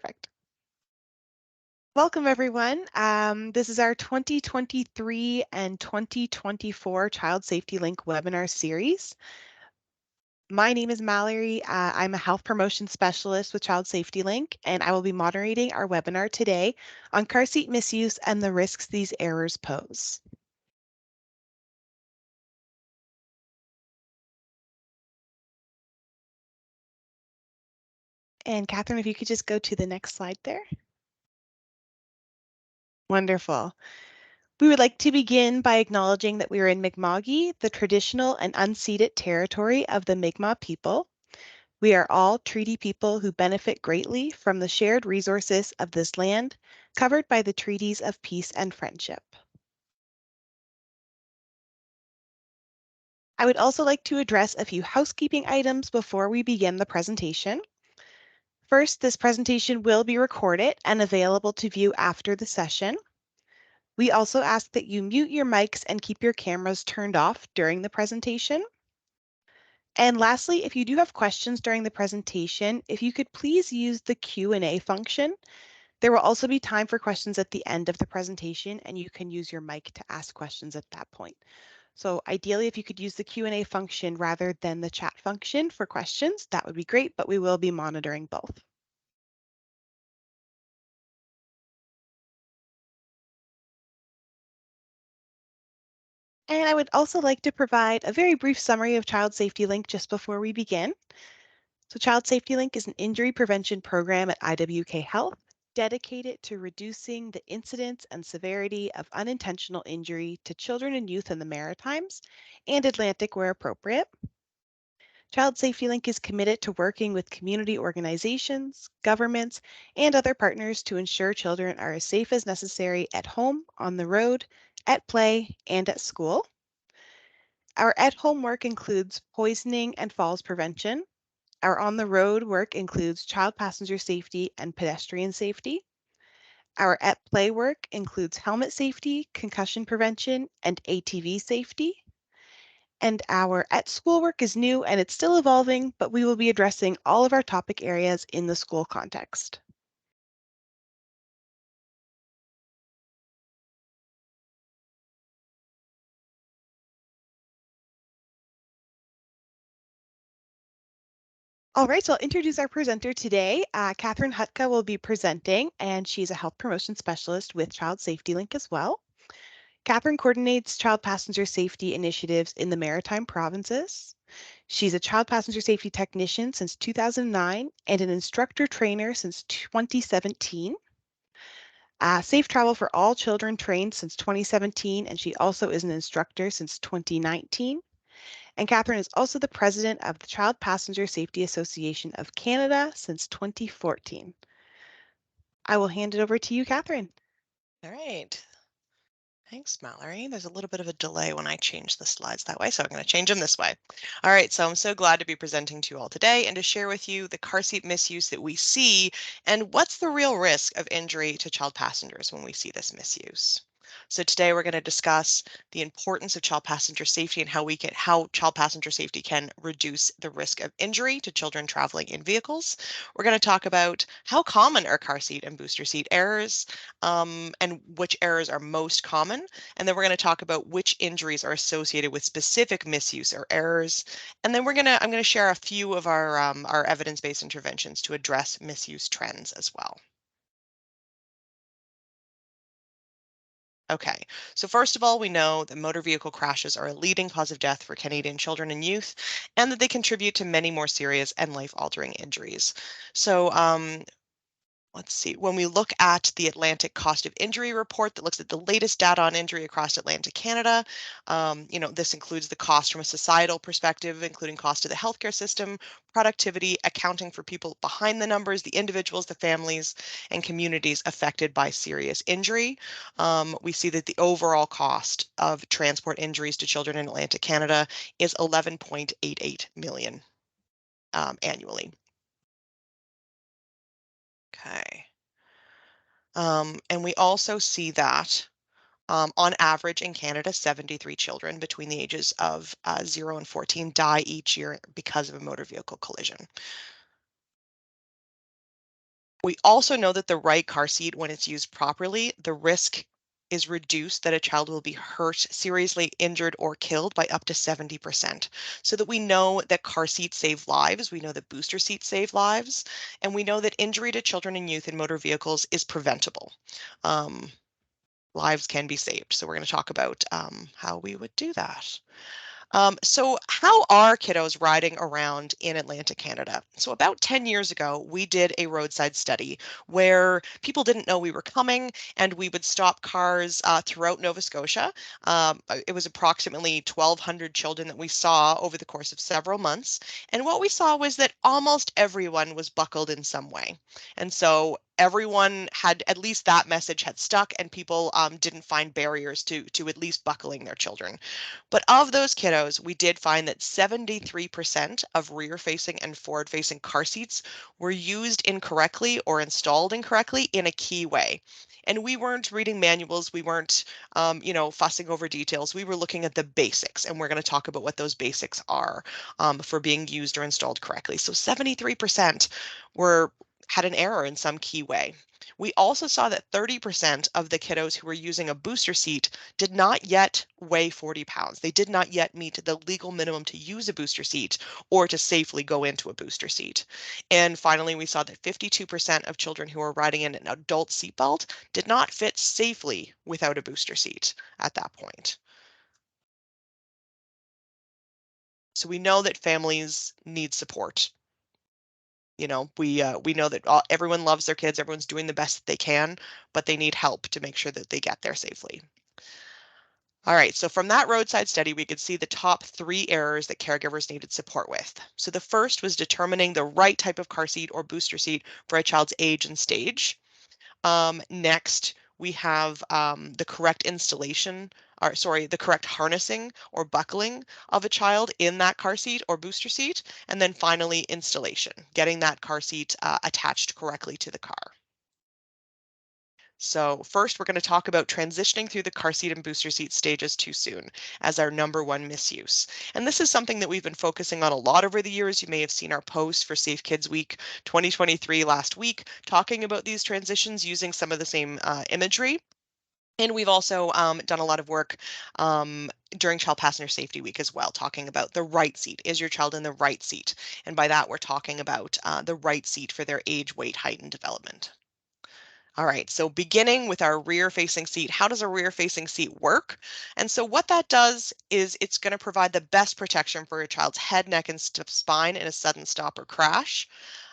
Perfect. Welcome, everyone. This is our 2023 and 2024 Child Safety Link webinar series. My name is Mallory. I'm a health promotion specialist with Child Safety Link, and I will be moderating our webinar today on car seat misuse and the risks these errors pose. And Catherine, if you could just go to the next slide there. Wonderful. We would like to begin by acknowledging that we are in Mi'kma'ki, the traditional and unceded territory of the Mi'kmaq people. We are all treaty people who benefit greatly from the shared resources of this land, covered by the treaties of peace and friendship. I would also like to address a few housekeeping items before we begin the presentation. First, this presentation will be recorded and available to view after the session. We also ask that you mute your mics and keep your cameras turned off during the presentation. And lastly, if you do have questions during the presentation, if you could please use the Q&A function. There will also be time for questions at the end of the presentation, and you can use your mic to ask questions at that point. So ideally, if you could use the Q&A function rather than the chat function for questions, that would be great, but we will be monitoring both. And I would also like to provide a very brief summary of Child Safety Link just before we begin. So Child Safety Link is an injury prevention program at IWK Health dedicated to reducing the incidence and severity of unintentional injury to children and youth in the Maritimes and Atlantic where appropriate. Child Safety Link is committed to working with community organizations, governments, and other partners to ensure children are as safe as necessary at home, on the road, at play, and at school. Our at-home work includes poisoning and falls prevention. Our on-the-road work includes child passenger safety and pedestrian safety. Our at-play work includes helmet safety, concussion prevention, and ATV safety. And our at-school work is new and it's still evolving, but we will be addressing all of our topic areas in the school context. All right, so I'll introduce our presenter today. Katherine Hutka will be presenting, and she's a health promotion specialist with Child Safety Link as well. Katherine coordinates child passenger safety initiatives in the Maritime provinces. She's a child passenger safety technician since 2009 and an instructor trainer since 2017. Safe Travel for All Children trained since 2017, and she also is an instructor since 2019. And Katherine is also the president of the Child Passenger Safety Association of Canada since 2014. I will hand it over to you, Katherine. All right. Thanks, Mallory. There's a little bit of a delay when I change the slides that way, so I'm going to change them this way. All right, so I'm so glad to be presenting to you all today and to share with you the car seat misuse that we see and what's the real risk of injury to child passengers when we see this misuse. So today we're going to discuss the importance of child passenger safety and how child passenger safety can reduce the risk of injury to children traveling in vehicles. We're going to talk about how common are car seat and booster seat errors, and which errors are most common. And then we're going to talk about which injuries are associated with specific misuse or errors. And then I'm going to share a few of our evidence-based interventions to address misuse trends as well. Okay, so first of all, we know that motor vehicle crashes are a leading cause of death for Canadian children and youth, and that they contribute to many more serious and life-altering injuries. So let's see, when we look at the Atlantic Cost of Injury report that looks at the latest data on injury across Atlantic Canada, this includes the cost from a societal perspective, including cost to the healthcare system, productivity, accounting for people behind the numbers, the individuals, the families, and communities affected by serious injury. We see that the overall cost of transport injuries to children in Atlantic Canada is 11.88 million annually. Okay. And we also see that on average in Canada, 73 children between the ages of 0 and 14 die each year because of a motor vehicle collision. We also know that the right car seat, when it's used properly, the risk is reduced that a child will be hurt, seriously injured, or killed by up to 70%. So that we know that car seats save lives, we know that booster seats save lives, and we know that injury to children and youth in motor vehicles is preventable. Um, Lives can be saved. So we're going to talk about how we would do that. So how are kiddos riding around in Atlantic Canada? So about 10 years ago, we did a roadside study where people didn't know we were coming and we would stop cars throughout Nova Scotia. It was approximately 1,200 children that we saw over the course of several months. And what we saw was that almost everyone was buckled in some way. And so everyone had, at least that message had stuck, and people didn't find barriers to at least buckling their children. But of those kiddos, we did find that 73% of rear-facing and forward-facing car seats were used incorrectly or installed incorrectly in a key way. And we weren't reading manuals, we weren't, fussing over details. We were looking at the basics, and we're going to talk about what those basics are for being used or installed correctly. So 73% were had an error in some key way. We also saw that 30% of the kiddos who were using a booster seat did not yet weigh 40 pounds. They did not yet meet the legal minimum to use a booster seat or to safely go into a booster seat. And finally, we saw that 52% of children who were riding in an adult seatbelt did not fit safely without a booster seat at that point. So we know that families need support. We know that everyone loves their kids, everyone's doing the best that they can, but they need help to make sure that they get there safely. All right, so from that roadside study, we could see the top 3 errors that caregivers needed support with. So the first was determining the right type of car seat or booster seat for a child's age and stage. Next, we have the correct installation, or sorry, the correct harnessing or buckling of a child in that car seat or booster seat. And then finally, installation, getting that car seat attached correctly to the car. So first, we're going to talk about transitioning through the car seat and booster seat stages too soon as our #1 misuse. And this is something that we've been focusing on a lot over the years. You may have seen our post for Safe Kids Week 2023 last week, talking about these transitions using some of the same imagery. And we've also done a lot of work during Child Passenger Safety Week as well, talking about the right seat. Is your child in the right seat? And by that, we're talking about the right seat for their age, weight, height, and development. All right, so beginning with our rear-facing seat, how does a rear-facing seat work? And so what that does is it's going to provide the best protection for a child's head, neck, and spine in a sudden stop or crash.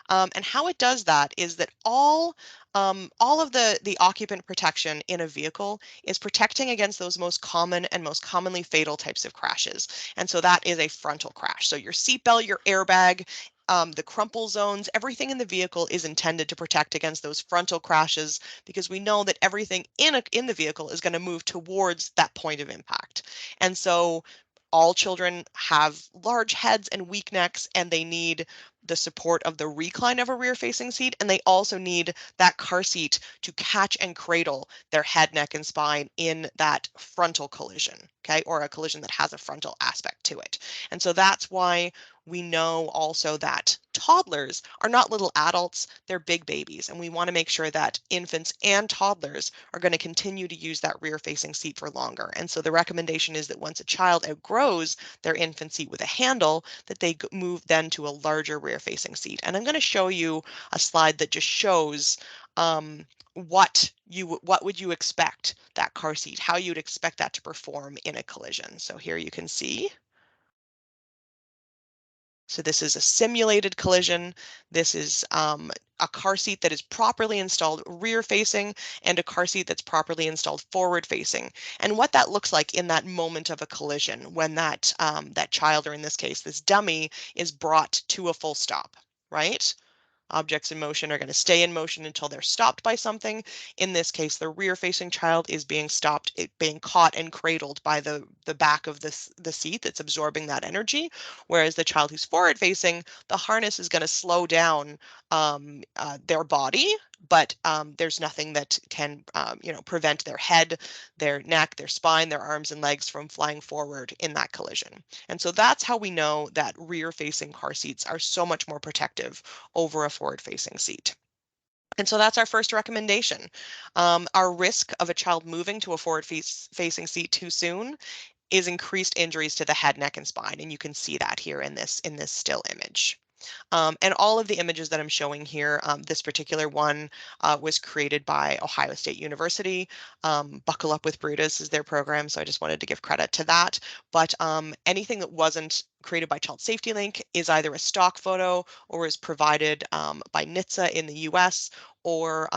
And how it does that is that all of the occupant protection in a vehicle is protecting against those most common and most commonly fatal types of crashes. And so that is a frontal crash. So your seatbelt, your airbag, the crumple zones, everything in the vehicle is intended to protect against those frontal crashes, because we know that everything in the vehicle is going to move towards that point of impact. And so all children have large heads and weak necks, and they need the support of the recline of a rear-facing seat, and they also need that car seat to catch and cradle their head, neck, and spine in that frontal collision, okay, or a collision that has a frontal aspect to it. And so that's why we know also that toddlers are not little adults, they're big babies, and we want to make sure that infants and toddlers are going to continue to use that rear-facing seat for longer. And so the recommendation is that once a child outgrows their infant seat with a handle, that they move then to a larger rear-facing seat. And I'm going to show you a slide that just shows what would you expect that car seat, how you'd expect that to perform in a collision. So here you can see. So this is a simulated collision. This is a car seat that is properly installed rear facing and a car seat that's properly installed forward facing. And what that looks like in that moment of a collision when that child, or in this case, this dummy, is brought to a full stop, right? Objects in motion are going to stay in motion until they're stopped by something. In this case, the rear-facing child is being stopped, being caught and cradled by the back of the seat that's absorbing that energy. Whereas the child who's forward-facing, the harness is going to slow down their body, but there's nothing that can prevent their head, their neck, their spine, their arms and legs from flying forward in that collision. And so that's how we know that rear-facing car seats are so much more protective over a forward-facing seat. And so that's our first recommendation. Our risk of a child moving to a forward-facing seat too soon is increased injuries to the head, neck, and spine. And you can see that here in this still image. And all of the images that I'm showing here, this particular one was created by Ohio State University. Buckle Up with Brutus is their program, so I just wanted to give credit to that. But anything that wasn't created by Child Safety Link is either a stock photo or is provided by NHTSA in the US or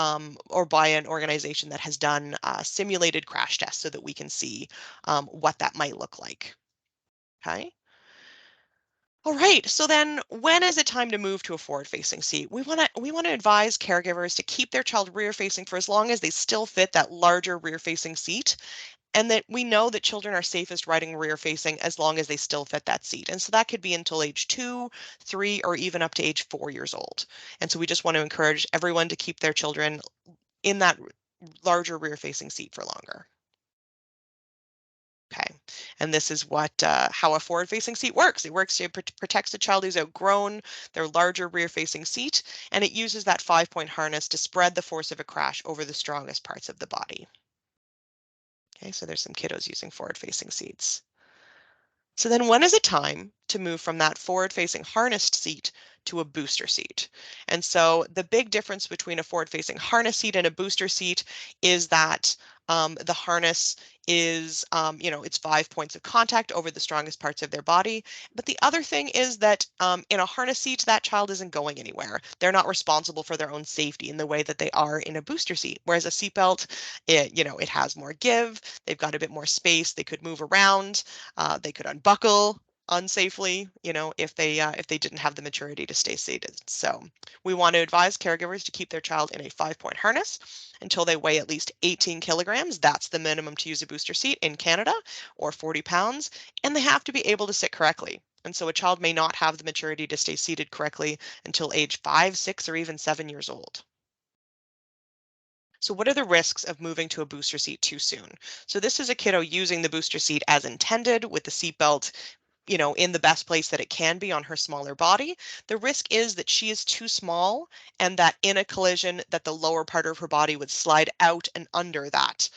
by an organization that has done simulated crash tests so that we can see what that might look like. Okay. All right, so then when is it time to move to a forward-facing seat? We want to advise caregivers to keep their child rear-facing for as long as they still fit that larger rear-facing seat, and that we know that children are safest riding rear-facing as long as they still fit that seat. And so that could be until age 2, 3, or even up to age 4 years old. And so we just want to encourage everyone to keep their children in that larger rear-facing seat for longer. Okay, and this is what how a forward-facing seat works. It works to protects the child who's outgrown their larger rear-facing seat, and it uses that 5-point harness to spread the force of a crash over the strongest parts of the body. Okay, so there's some kiddos using forward-facing seats. So then when is it time to move from that forward-facing harnessed seat to a booster seat? And so the big difference between a forward-facing harness seat and a booster seat is that the harness is, it's 5 points of contact over the strongest parts of their body. But the other thing is that in a harness seat, that child isn't going anywhere. They're not responsible for their own safety in the way that they are in a booster seat. Whereas a seatbelt, it has more give. They've got a bit more space. They could move around. They could unbuckle unsafely, if they didn't have the maturity to stay seated. So we want to advise caregivers to keep their child in a 5-point harness until they weigh at least 18 kilograms. That's the minimum to use a booster seat in Canada, or 40 pounds, and they have to be able to sit correctly. And so a child may not have the maturity to stay seated correctly until age 5, 6, or even 7 years old. So what are the risks of moving to a booster seat too soon? So this is a kiddo using the booster seat as intended with the seatbelt in the best place that it can be on her smaller body. The risk is that she is too small and that in a collision that the lower part of her body would slide out and under that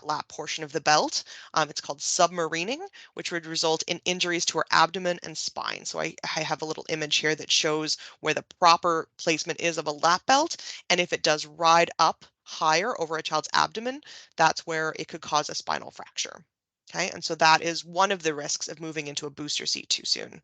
lap portion of the belt. It's called submarining, which would result in injuries to her abdomen and spine. So I have a little image here that shows where the proper placement is of a lap belt. And if it does ride up higher over a child's abdomen, that's where it could cause a spinal fracture. Okay, and so that is one of the risks of moving into a booster seat too soon.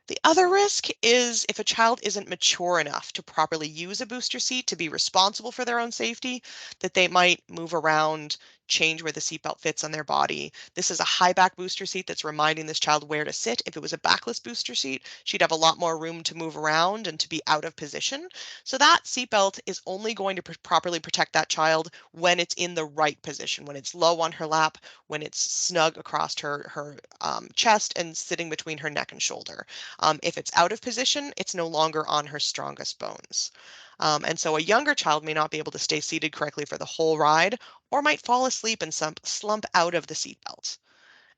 The other risk is if a child isn't mature enough to properly use a booster seat to be responsible for their own safety, that they might move around, change where the seatbelt fits on their body. This is a high back booster seat that's reminding this child where to sit. If it was a backless booster seat, she'd have a lot more room to move around and to be out of position. So that seatbelt is only going to properly protect that child when it's in the right position, when it's low on her lap, when it's snug across her chest and sitting between her neck and shoulder. If it's out of position, it's no longer on her strongest bones. And so a younger child may not be able to stay seated correctly for the whole ride or might fall asleep and slump out of the seatbelt.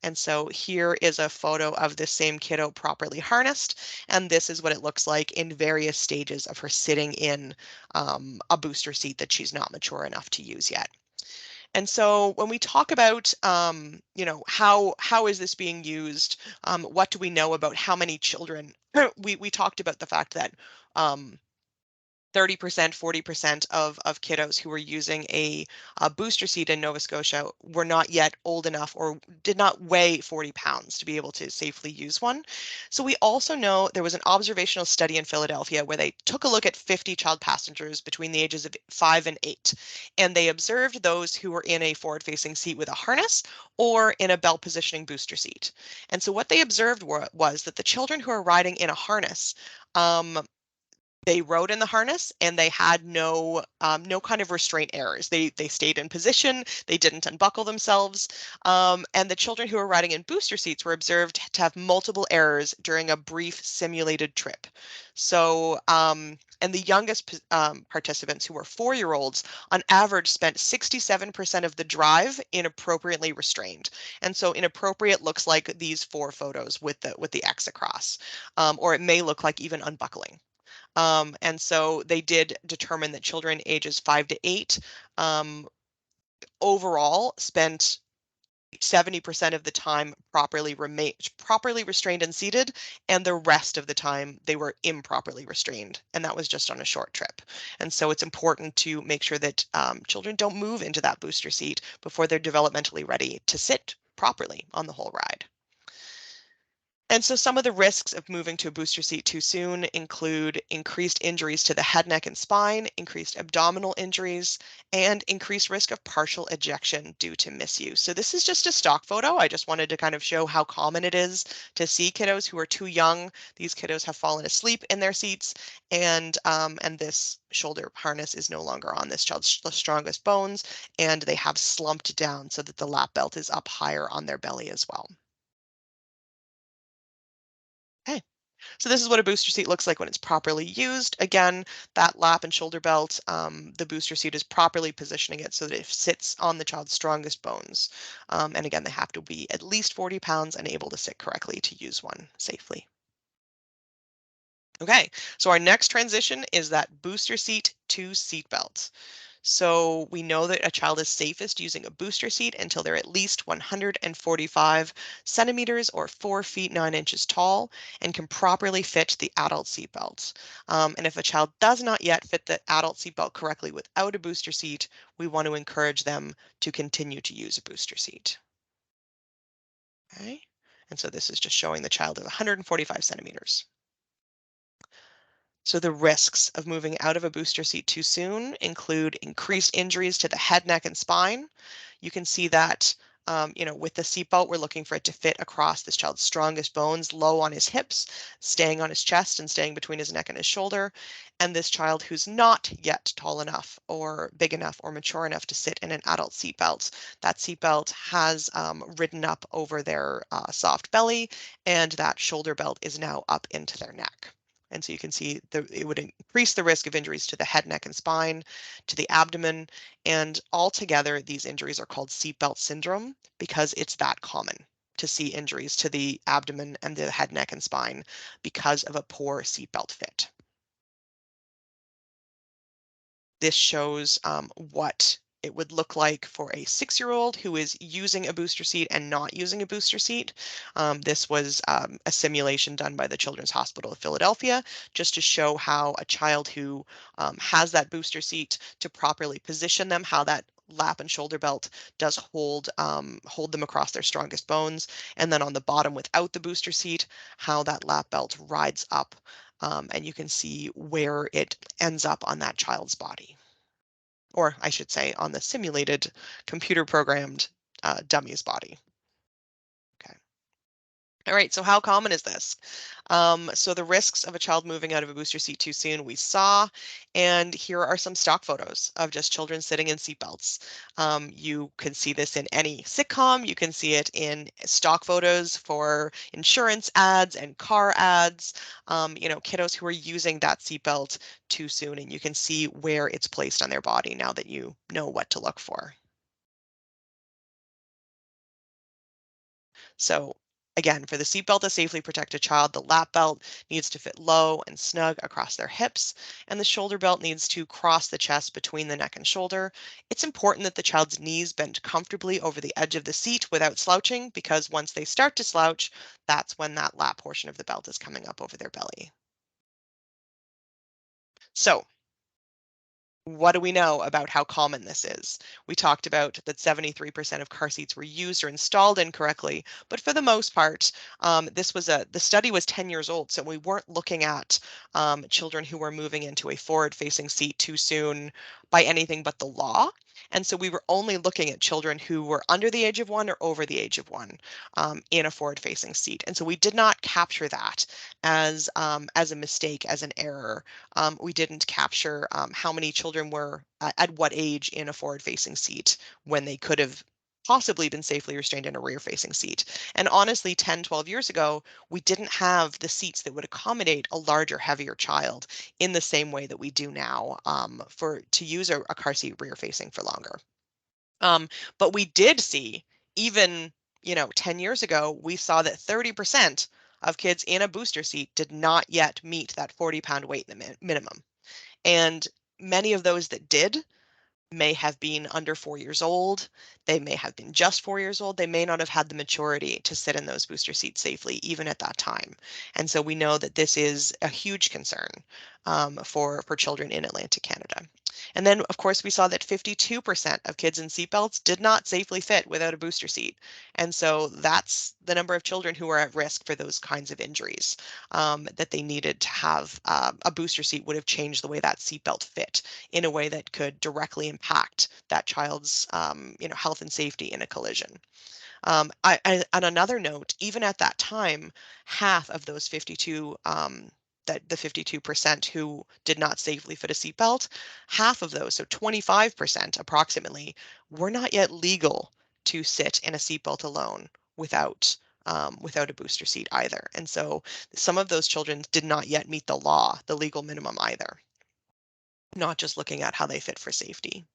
And so here is a photo of this same kiddo properly harnessed, and this is what it looks like in various stages of her sitting in a booster seat that she's not mature enough to use yet. And so when we talk about, how is this being used? What do we know about how many children? We talked about the fact that 30%, 40% of kiddos who were using a booster seat in Nova Scotia were not yet old enough or did not weigh 40 pounds to be able to safely use one. So we also know there was an observational study in Philadelphia where they took a look at 50 child passengers between the ages of 5 and 8, and they observed those who were in a forward-facing seat with a harness or in a belt positioning booster seat. And so what they observed was that the children who are riding in a harness, they rode in the harness and they had no kind of restraint errors. They stayed in position. They didn't unbuckle themselves. And the children who were riding in booster seats were observed to have multiple errors during a brief simulated trip. So, and the youngest participants, who were 4-year-olds, on average spent 67% of the drive inappropriately restrained. And so inappropriate looks like these 4 photos with the X across, or it may look like even unbuckling. And so they did determine that children ages 5 to 8 overall spent 70% of the time properly restrained and seated, and the rest of the time they were improperly restrained, and that was just on a short trip. And so it's important to make sure that children don't move into that booster seat before they're developmentally ready to sit properly on the whole ride. And so some of the risks of moving to a booster seat too soon include increased injuries to the head, neck, and spine, increased abdominal injuries, and increased risk of partial ejection due to misuse. So this is just a stock photo. I just wanted to kind of show how common it is to see kiddos who are too young. These kiddos have fallen asleep in their seats, and this shoulder harness is no longer on this child's strongest bones, and they have slumped down so that the lap belt is up higher on their belly as well. Okay. So this is what a booster seat looks like when it's properly used. Again, that lap and shoulder belt, the booster seat is properly positioning it so that it sits on the child's strongest bones. And again, they have to be at least 40 pounds and able to sit correctly to use one safely. Okay, so our next transition is that booster seat to seat belt. So we know that a child is safest using a booster seat until they're at least 145 centimeters or 4 feet 9 inches tall and can properly fit the adult seat belt. And if a child does not yet fit the adult seat belt correctly without a booster seat, we want to encourage them to continue to use a booster seat. Okay, and so this is just showing the child is 145 centimeters. So the risks of moving out of a booster seat too soon include increased injuries to the head, neck, and spine. You can see that, with the seatbelt, we're looking for it to fit across this child's strongest bones, low on his hips, staying on his chest and staying between his neck and his shoulder. And this child who's not yet tall enough or big enough or mature enough to sit in an adult seatbelt, that seatbelt has ridden up over their soft belly, and that shoulder belt is now up into their neck. And so you can see it would increase the risk of injuries to the head, neck, and spine, to the abdomen, and altogether these injuries are called seatbelt syndrome because it's that common to see injuries to the abdomen and the head, neck, and spine because of a poor seatbelt fit. This shows what it would look like for a 6-year-old who is using a booster seat and not using a booster seat. This was a simulation done by the Children's Hospital of Philadelphia, just to show how a child who has that booster seat to properly position them, how that lap and shoulder belt does hold them across their strongest bones, and then on the bottom without the booster seat, how that lap belt rides up, and you can see where it ends up on that child's body, or I should say on the simulated computer programmed dummy's body. Okay. All right, so how common is this? So the risks of a child moving out of a booster seat too soon, we saw, and here are some stock photos of just children sitting in seatbelts. You can see this in any sitcom. You can see it in stock photos for insurance ads and car ads. Kiddos who are using that seatbelt too soon, and you can see where it's placed on their body now that you know what to look for. So again, for the seatbelt to safely protect a child, the lap belt needs to fit low and snug across their hips, and the shoulder belt needs to cross the chest between the neck and shoulder. It's important that the child's knees bend comfortably over the edge of the seat without slouching, because once they start to slouch, that's when that lap portion of the belt is coming up over their belly. So what do we know about how common this is? We talked about that 73% of car seats were used or installed incorrectly, but for the most part, the study was 10 years old, so we weren't looking at children who were moving into a forward-facing seat too soon by anything but the law. And so we were only looking at children who were under the age of 1 or over the age of 1 in a forward-facing seat. And so we did not capture that as a mistake, as an error. We didn't capture how many children were at what age in a forward-facing seat when they could have possibly been safely restrained in a rear-facing seat. And honestly, 10, 12 years ago, we didn't have the seats that would accommodate a larger, heavier child in the same way that we do now to use a car seat rear-facing for longer. But we did see, even 10 years ago, we saw that 30% of kids in a booster seat did not yet meet that 40-pound weight minimum. And many of those that did may have been under 4 years old. They may have been just 4 years old. They may not have had the maturity to sit in those booster seats safely, even at that time. And so we know that this is a huge concern for children in Atlantic Canada. And then, of course, we saw that 52% of kids in seatbelts did not safely fit without a booster seat. And so that's the number of children who are at risk for those kinds of injuries that they needed to have a booster seat would have changed the way that seatbelt fit in a way that could directly impact that child's health and safety in a collision. On another note, even at that time, half of those 52 that the 52% who did not safely fit a seatbelt, half of those, so 25% approximately, were not yet legal to sit in a seatbelt alone without a booster seat either. And so some of those children did not yet meet the law, the legal minimum either, not just looking at how they fit for safety.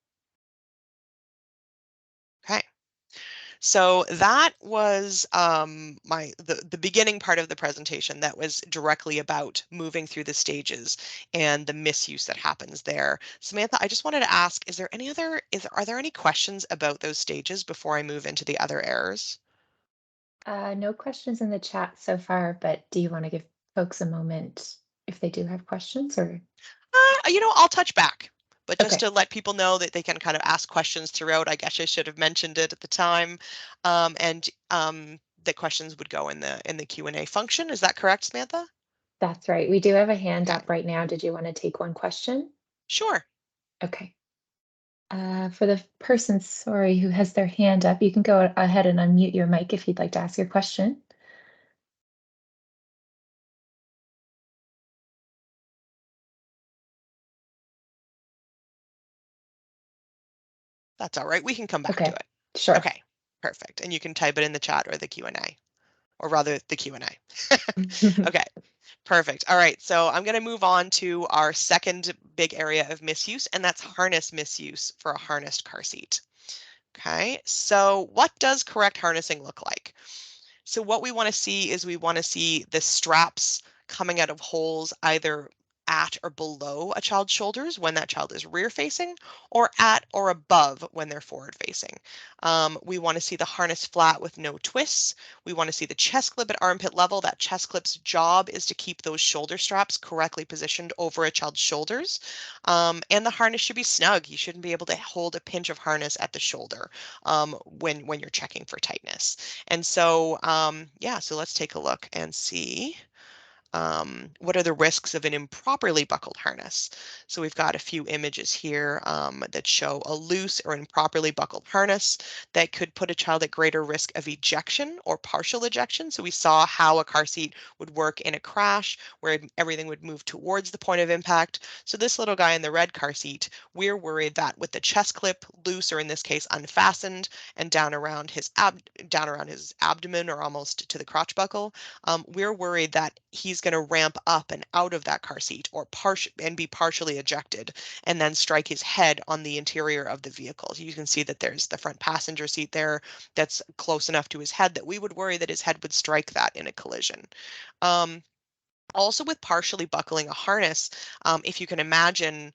Okay. So that was the beginning part of the presentation that was directly about moving through the stages and the misuse that happens there. Samantha, I just wanted to ask, are there any questions about those stages before I move into the other errors? No questions in the chat so far, but do you want to give folks a moment if they do have questions or? I'll touch back, but just Okay, to let people know that they can kind of ask questions throughout. I guess I should have mentioned it at the time, and the questions would go in the Q&A function. Is that correct, Samantha? that's right. We do have a hand Okay, up right now. Did you want to take one question? sure. Okay. For the person, sorry, who has their hand up, you can go ahead and unmute your mic if you'd like to ask your question. That's all right. We can come back to Okay, it. sure. Okay, perfect. And you can type it in the chat or the Q&A, or rather the Q&A. Okay, perfect. All right, so I'm going to move on to our second big area of misuse, and that's harness misuse for a harnessed car seat. Okay, so what does correct harnessing look like? So what we want to see is we want to see the straps coming out of holes either at or below a child's shoulders when that child is rear facing, or at or above when they're forward facing. We want to see the harness flat with no twists. We want to see the chest clip at armpit level. That chest clip's job is to keep those shoulder straps correctly positioned over a child's shoulders. And the harness should be snug. You shouldn't be able to hold a pinch of harness at the shoulder when you're checking for tightness. And so, yeah, so let's take a look and see what are the risks of an improperly buckled harness. So we've got a few images here that show a loose or improperly buckled harness that could put a child at greater risk of ejection or partial ejection. So we saw how a car seat would work in a crash where everything would move towards the point of impact. So this little guy in the red car seat, we're worried that with the chest clip loose, or in this case unfastened, and down around his abdomen or almost to the crotch buckle, we're worried that he's going to ramp up and out of that car seat or be partially ejected and then strike his head on the interior of the vehicle. You can see that there's the front passenger seat there that's close enough to his head that we would worry that his head would strike that in a collision. Also with partially buckling a harness, if you can imagine,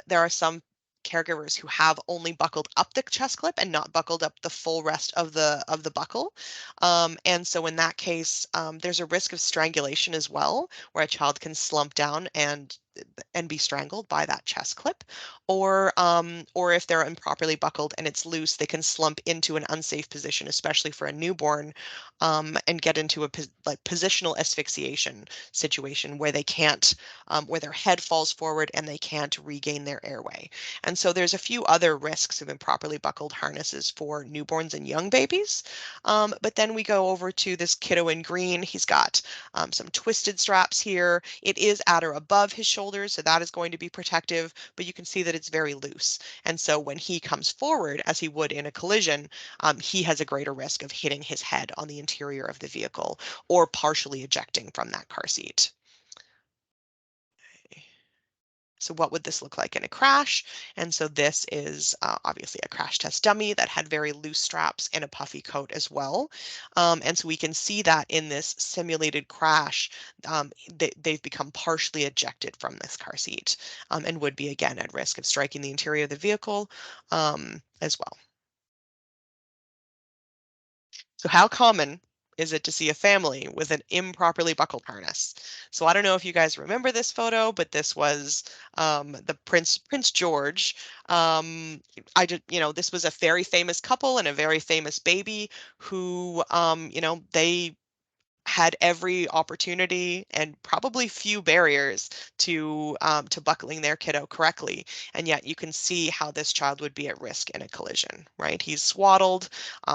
there are some caregivers who have only buckled up the chest clip and not buckled up the full rest of the buckle. And so in that case, there's a risk of strangulation as well, where a child can slump down and be strangled by that chest clip, or if they're improperly buckled and it's loose, they can slump into an unsafe position, especially for a newborn, and get into a positional asphyxiation situation where they can't, where their head falls forward and they can't regain their airway. And so there's a few other risks of improperly buckled harnesses for newborns and young babies. But then we go over to this kiddo in green. He's got some twisted straps here. It is at or above his shoulders, so that is going to be protective, but you can see that it's very loose. And so when he comes forward, as he would in a collision, he has a greater risk of hitting his head on the interior of the vehicle or partially ejecting from that car seat. So what would this look like in a crash? And so this is obviously a crash test dummy that had very loose straps and a puffy coat as well. And so we can see that in this simulated crash, they've become partially ejected from this car seat and would be again at risk of striking the interior of the vehicle as well. So how common is it to see a family with an improperly buckled harness? So I don't know if you guys remember this photo, but this was the Prince George. This was a very famous couple and a very famous baby who, they had every opportunity and probably few barriers to buckling their kiddo correctly, and yet you can see how this child would be at risk in a collision, right? He's swaddled,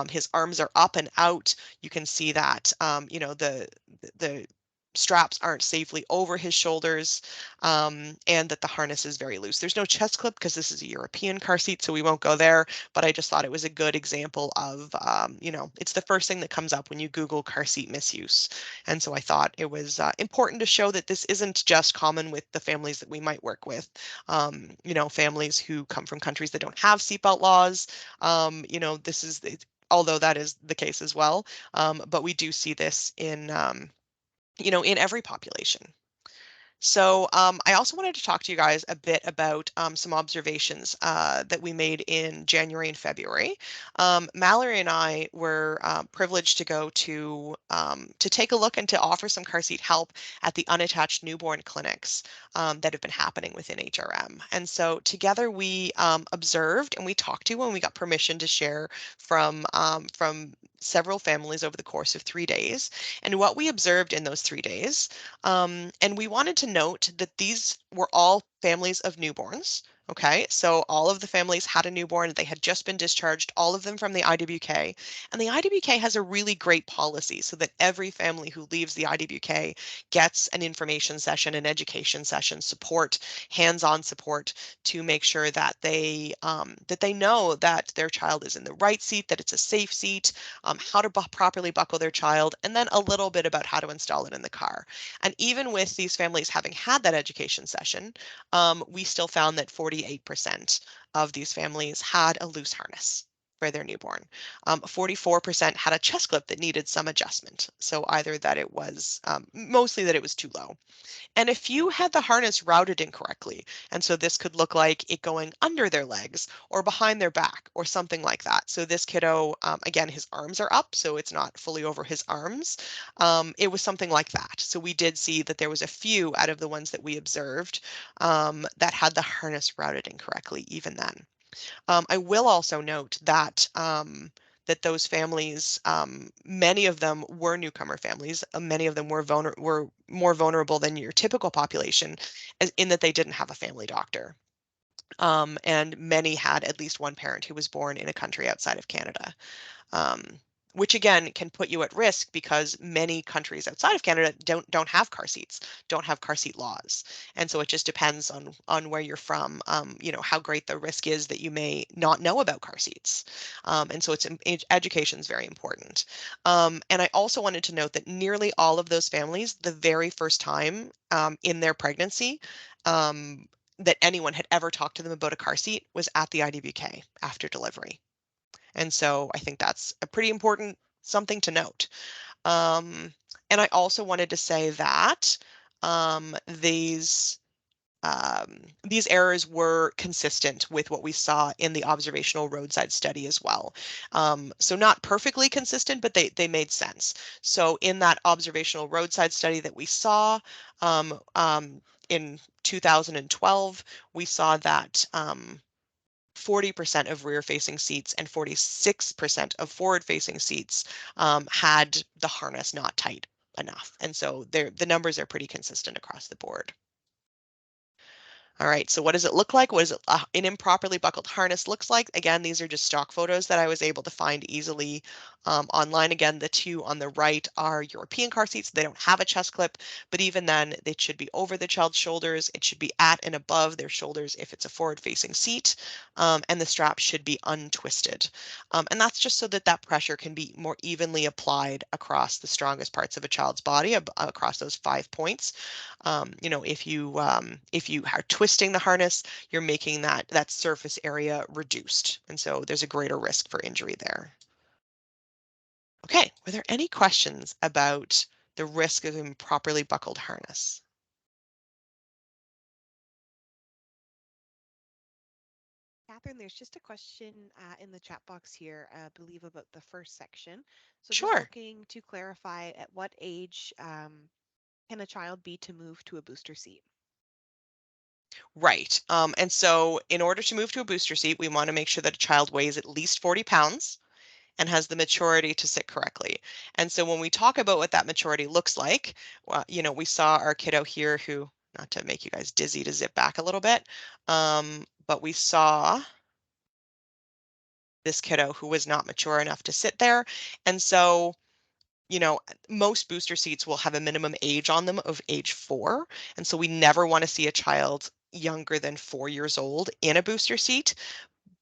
his arms are up and out. You can see that the straps aren't safely over his shoulders, and that the harness is very loose. There's no chest clip because this is a European car seat, so we won't go there, but I just thought it was a good example of, it's the first thing that comes up when you Google car seat misuse. And so I thought it was important to show that this isn't just common with the families that we might work with, families who come from countries that don't have seatbelt laws. This is, although that is the case as well, but we do see this in every population. So I also wanted to talk to you guys a bit about some observations that we made in January and February. Mallory and I were privileged to go to take a look and to offer some car seat help at the unattached newborn clinics that have been happening within HRM. And so together we observed and we talked to, and we got permission to share from several families over the course of 3 days. And what we observed in those 3 days, and we wanted to note that these were all families of newborns. Okay, so all of the families had a newborn. They had just been discharged, all of them from the IWK. And the IWK has a really great policy so that every family who leaves the IWK gets an information session, an education session, support, hands-on support to make sure that they know that their child is in the right seat, that it's a safe seat, how to properly buckle their child, and then a little bit about how to install it in the car. And even with these families having had that education session, we still found that 48% of these families had a loose harness for their newborn. 44% had a chest clip that needed some adjustment. So either that it was, mostly that it was too low. And if you had the harness routed incorrectly, and so this could look like it going under their legs or behind their back or something like that. So this kiddo, again, his arms are up, so it's not fully over his arms. It was something like that. So we did see that there was a few out of the ones that we observed that had the harness routed incorrectly even then. I will also note that that those families, many of them were newcomer families. Many of them were more vulnerable than your typical population, in that they didn't have a family doctor. And many had at least one parent who was born in a country outside of Canada. Which again can put you at risk because many countries outside of Canada don't have car seats, don't have car seat laws, and so it just depends on where you're from, how great the risk is that you may not know about car seats, and so education is very important. And I also wanted to note that nearly all of those families, the very first time in their pregnancy, that anyone had ever talked to them about a car seat was at the IWK after delivery. And so I think that's a pretty important something to note. And I also wanted to say that these errors were consistent with what we saw in the observational roadside study as well. So not perfectly consistent, but they made sense. So in that observational roadside study that we saw in 2012, we saw that 40% of rear-facing seats and 46% of forward-facing seats had the harness not tight enough. And so the numbers are pretty consistent across the board. All right, so what does it look like? What does an improperly buckled harness looks like? Again, these are just stock photos that I was able to find easily Online, again, the two on the right are European car seats. They don't have a chest clip, but even then, it should be over the child's shoulders. It should be at and above their shoulders if it's a forward-facing seat, and the strap should be untwisted. And that's just so that that pressure can be more evenly applied across the strongest parts of a child's body, across those 5 points. If you are twisting the harness, you're making that surface area reduced, and so there's a greater risk for injury there. Okay, were there any questions about the risk of improperly buckled harness? Catherine, there's just a question in the chat box here, I believe about the first section. So just Sure. looking to clarify, at what age can a child be to move to a booster seat? Right. And so in order to move to a booster seat, we want to make sure that a child weighs at least 40 pounds and has the maturity to sit correctly. And so when we talk about what that maturity looks like, we saw our kiddo here who, not to make you guys dizzy to zip back a little bit, but we saw this kiddo who was not mature enough to sit there. And so most booster seats will have a minimum age on them of age 4. And so we never want to see a child younger than 4 years old in a booster seat.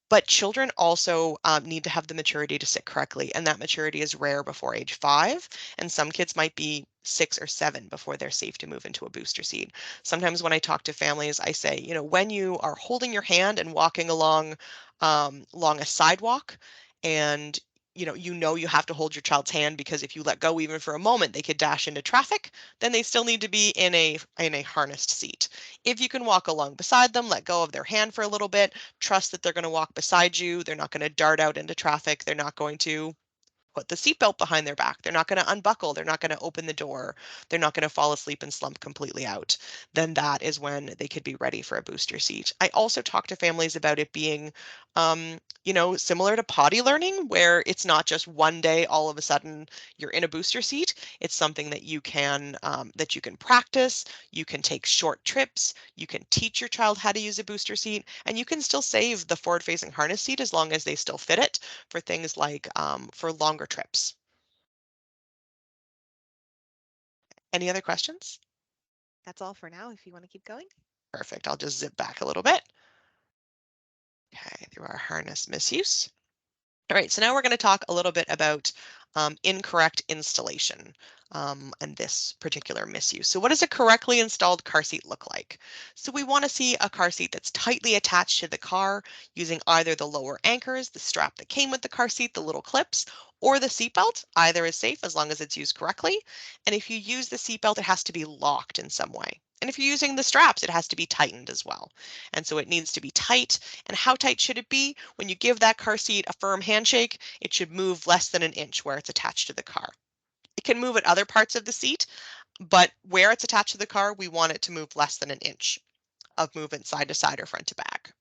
But children also need to have the maturity to sit correctly, and that maturity is rare before age 5. And some kids might be 6 or 7 before they're safe to move into a booster seat. Sometimes when I talk to families, I say, when you are holding your hand and walking along a sidewalk, and you have to hold your child's hand because if you let go even for a moment, they could dash into traffic, then they still need to be in a harnessed seat. If you can walk along beside them, let go of their hand for a little bit, trust that they're going to walk beside you. They're not going to dart out into traffic. They're not going to put the seatbelt behind their back. They're not going to unbuckle. They're not going to open the door. They're not going to fall asleep and slump completely out. Then that is when they could be ready for a booster seat. I also talk to families about it being, similar to potty learning, where it's not just one day all of a sudden you're in a booster seat. It's something that you can practice. You can take short trips. You can teach your child how to use a booster seat, and you can still save the forward-facing harness seat as long as they still fit it for things like for longer trips. Any other questions? That's all for now if you want to keep going. Perfect. I'll just zip back a little bit. Okay, through our harness misuse. All right, so now we're going to talk a little bit about incorrect installation and this particular misuse. So what does a correctly installed car seat look like? So we want to see a car seat that's tightly attached to the car using either the lower anchors, the strap that came with the car seat, the little clips, or the seatbelt. Either is safe as long as it's used correctly. And if you use the seatbelt, it has to be locked in some way. And if you're using the straps, it has to be tightened as well. And so it needs to be tight. And how tight should it be? When you give that car seat a firm handshake, it should move less than an inch where it's attached to the car. It can move at other parts of the seat, but where it's attached to the car, we want it to move less than an inch of movement side to side or front to back.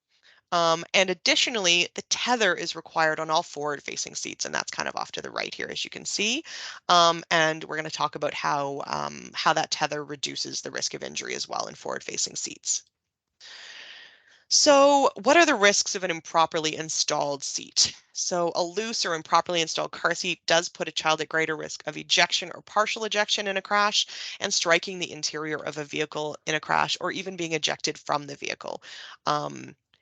And additionally, the tether is required on all forward-facing seats, and that's kind of off to the right here, as you can see. And we're going to talk about how that tether reduces the risk of injury as well in forward-facing seats. So what are the risks of an improperly installed seat? So a loose or improperly installed car seat does put a child at greater risk of ejection or partial ejection in a crash and striking the interior of a vehicle in a crash or even being ejected from the vehicle.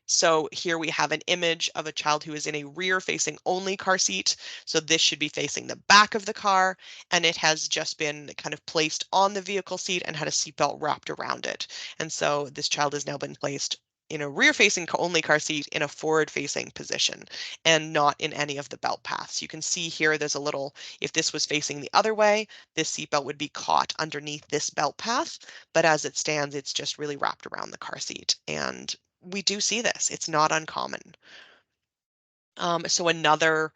So here we have an image of a child who is in a rear facing only car seat. So this should be facing the back of the car, and it has just been kind of placed on the vehicle seat and had a seatbelt wrapped around it. And so this child has now been placed in a rear-facing only car seat in a forward-facing position and not in any of the belt paths. You can see here there's a little, if this was facing the other way, this seatbelt would be caught underneath this belt path, but as it stands, it's just really wrapped around the car seat. And we do see this. It's not uncommon. So another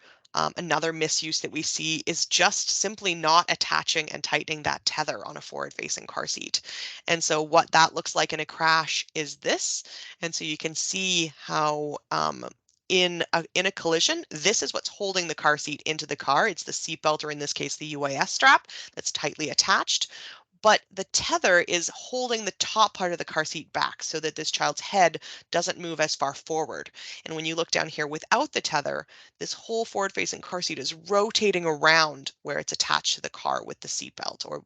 misuse that we see is just simply not attaching and tightening that tether on a forward-facing car seat. And so what that looks like in a crash is this. And so you can see how in a collision, this is what's holding the car seat into the car. It's the seatbelt, or in this case, the UAS strap that's tightly attached. but the tether is holding the top part of the car seat back so that this child's head doesn't move as far forward. And when you look down here without the tether, this whole forward-facing car seat is rotating around where it's attached to the car with the seatbelt or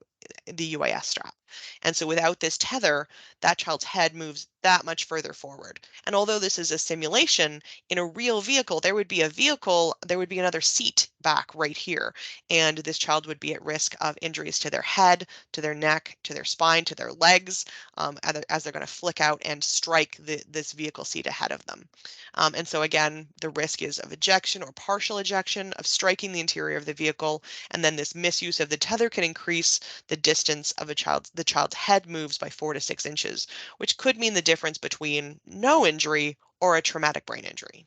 the UAS strap. And so without this tether, that child's head moves that much further forward. And although this is a simulation, in a real vehicle, there would be another seat back right here. And this child would be at risk of injuries to their head, to their neck, to their spine, to their legs, as they're going to flick out and strike this vehicle seat ahead of them. And so again, the risk is of ejection or partial ejection, of striking the interior of the vehicle, and then this misuse of the tether can increase the distance of the child's head moves by 4 to 6 inches, which could mean the difference between no injury or a traumatic brain injury.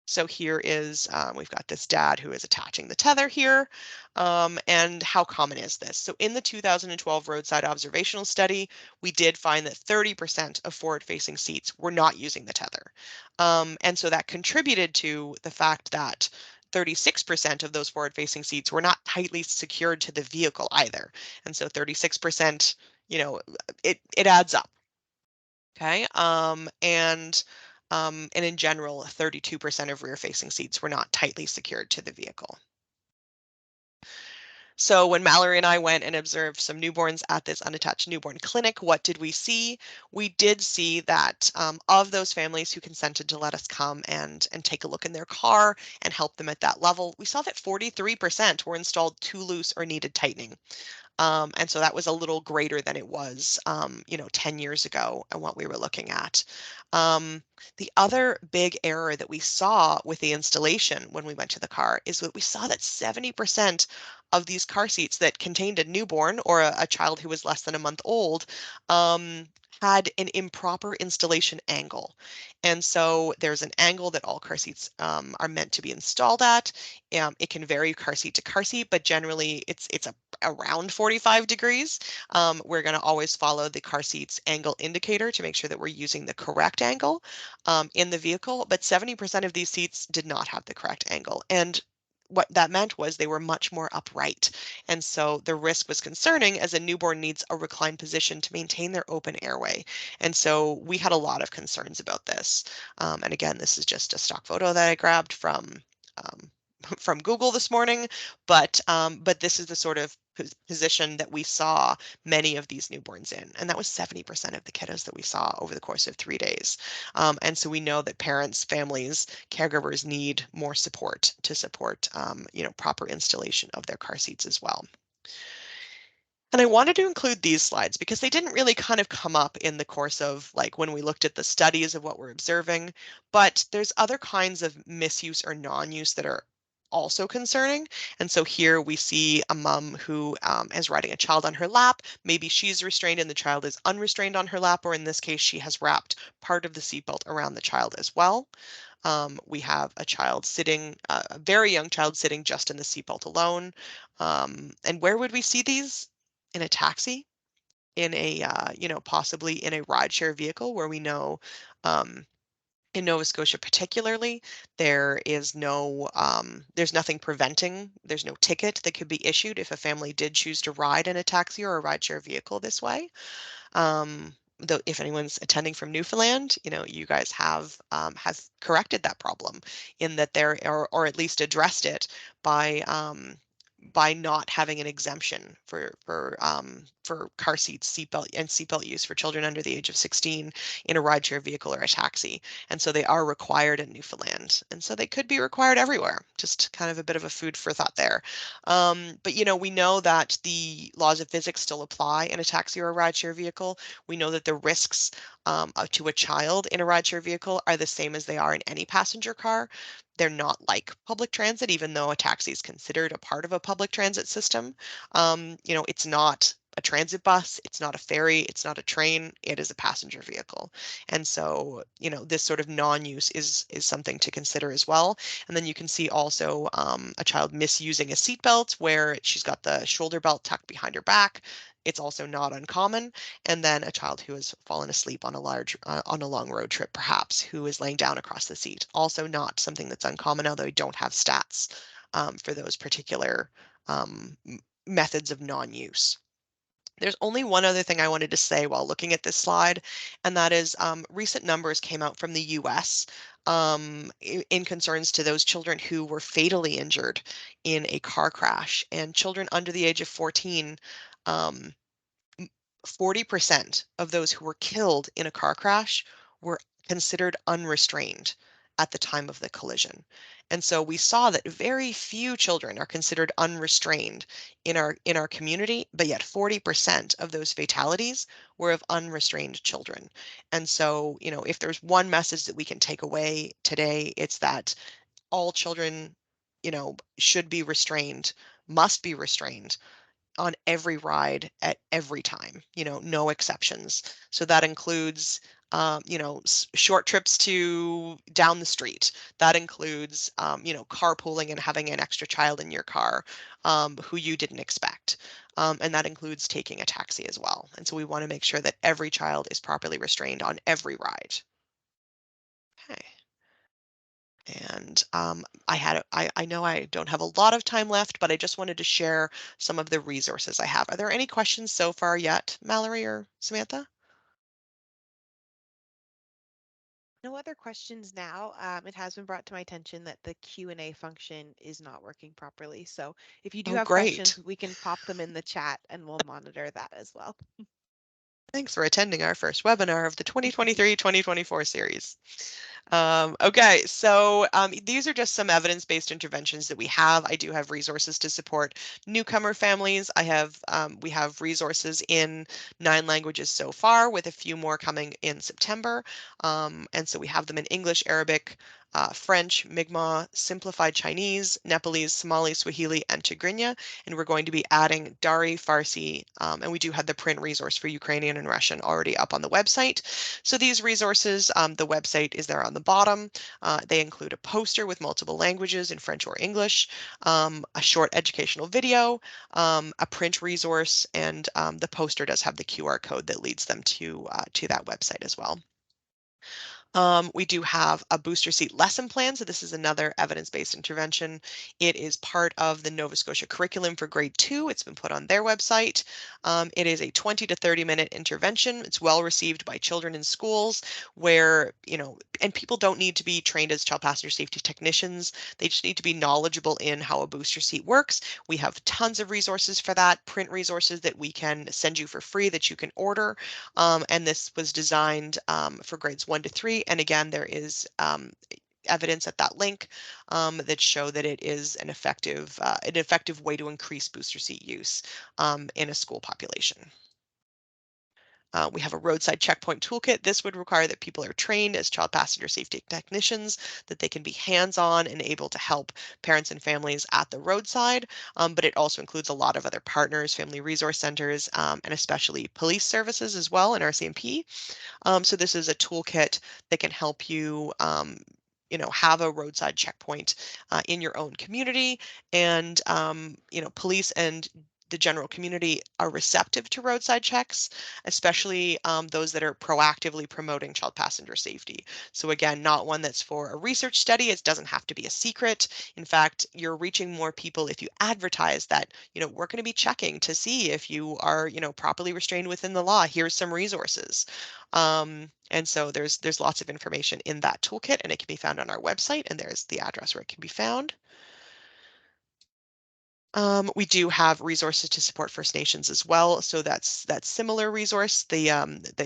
So here is, we've got this dad who is attaching the tether here. And how common is this? So in the 2012 roadside observational study, we did find that 30% of forward-facing seats were not using the tether. And so that contributed to the fact that 36% of those forward-facing seats were not tightly secured to the vehicle either. And so 36%, it adds up. Okay. And in general, 32% of rear-facing seats were not tightly secured to the vehicle. So when Mallory and I went and observed some newborns at this unattached newborn clinic, what did we see? We did see that of those families who consented to let us come and take a look in their car and help them at that level, we saw that 43% were installed too loose or needed tightening. And so that was a little greater than it was, 10 years ago and what we were looking at. The other big error that we saw with the installation when we went to the car is that we saw that 70% of these car seats that contained a newborn or a child who was less than a month old had an improper installation angle. And so there's an angle that all car seats are meant to be installed at. It can vary car seat to car seat, but generally it's around 45 degrees. We're going to always follow the car seat's angle indicator to make sure that we're using the correct angle in the vehicle, but 70% of these seats did not have the correct angle. And what that meant was they were much more upright. And so the risk was concerning as a newborn needs a reclined position to maintain their open airway. And so we had a lot of concerns about this. And again, this is just a stock photo that I grabbed um, from Google this morning, but this is the sort of position that we saw many of these newborns in, and that was 70% of the kiddos that we saw over the course of 3 days. And so we know that parents, families, caregivers need more support to support, proper installation of their car seats as well. And I wanted to include these slides because they didn't really kind of come up in the course of like when we looked at the studies of what we're observing, but there's other kinds of misuse or non-use that are also concerning. And so here we see a mom who is riding a child on her lap. Maybe she's restrained and the child is unrestrained on her lap, or in this case, she has wrapped part of the seatbelt around the child as well. We have a child sitting, a very young child sitting just in the seatbelt alone. And where would we see these? In a taxi, in a, possibly in a rideshare vehicle where we know in Nova Scotia particularly, there's nothing preventing, there's no ticket that could be issued if a family did choose to ride in a taxi or a rideshare vehicle this way. Though if anyone's attending from Newfoundland, you guys have corrected that problem in that there, or at least addressed it by not having an exemption for car seats, seatbelt use for children under the age of 16 in a rideshare vehicle or a taxi. And so they are required in Newfoundland. And so they could be required everywhere. Just kind of a bit of a food for thought there. But we know that the laws of physics still apply in a taxi or a rideshare vehicle. We know that the risks to a child in a rideshare vehicle are the same as they are in any passenger car. They're not like public transit, even though a taxi is considered a part of a public transit system. It's not a transit bus, it's not a ferry, it's not a train, it is a passenger vehicle. And so, this sort of non-use is something to consider as well. And then you can see also a child misusing a seatbelt where she's got the shoulder belt tucked behind her back. It's also not uncommon. And then a child who has fallen asleep on a long road trip, perhaps, who is laying down across the seat. Also not something that's uncommon, although we don't have stats for those particular methods of non-use. There's only one other thing I wanted to say while looking at this slide, and that is recent numbers came out from the US in concerns to those children who were fatally injured in a car crash. And children under the age of 14, 40% of those who were killed in a car crash were considered unrestrained at the time of the collision. And so we saw that very few children are considered unrestrained in our community, but yet 40% of those fatalities were of unrestrained children. And so, if there's one message that we can take away today, it's that all children, should be restrained, must be restrained on every ride at every time, no exceptions. So that includes, short trips to down the street. That includes, carpooling and having an extra child in your car who you didn't expect. And that includes taking a taxi as well. And so we want to make sure that every child is properly restrained on every ride. Okay. And I know I don't have a lot of time left, but I just wanted to share some of the resources I have. Are there any questions so far yet, Mallory or Samantha? No other questions now. It has been brought to my attention that the Q&A function is not working properly. So if you do Oh, have great. questions, we can pop them in the chat and we'll monitor that as well. Thanks for attending our first webinar of the 2023-2024 series. Okay, so these are just some evidence-based interventions that we have. I do have resources to support newcomer families. We have resources in 9 languages so far, with a few more coming in September. And so we have them in English, Arabic, French, Mi'kmaq, Simplified Chinese, Nepalese, Somali, Swahili, and Tigrinya. And we're going to be adding Dari, Farsi, and we do have the print resource for Ukrainian and Russian already up on the website. So these resources, the website is there on the bottom. They include a poster with multiple languages in French or English, a short educational video, a print resource, and the poster does have the QR code that leads them to that website as well. We do have a booster seat lesson plan. So this is another evidence-based intervention. It is part of the Nova Scotia curriculum for grade 2. It's been put on their website. It is a 20 to 30-minute intervention. It's well received by children in schools where, and people don't need to be trained as child passenger safety technicians. They just need to be knowledgeable in how a booster seat works. We have tons of resources for that, print resources that we can send you for free that you can order. And this was designed for grades 1 to 3. And again, there is evidence at that link that show that it is an effective way to increase booster seat use in a school population. We have a roadside checkpoint toolkit. This would require that people are trained as child passenger safety technicians, that they can be hands-on and able to help parents and families at the roadside. But it also includes a lot of other partners, family resource centers, and especially police services as well, and RCMP. So this is a toolkit that can help you have a roadside checkpoint in your own community, and police and the general community are receptive to roadside checks, especially those that are proactively promoting child passenger safety. So again, not one that's for a research study. It doesn't have to be a secret. In fact, you're reaching more people if you advertise that, we're going to be checking to see if you are, properly restrained within the law. Here's some resources. And so there's lots of information in that toolkit, and it can be found on our website, and there's the address where it can be found. We do have resources to support First Nations as well. So that's that similar resource, the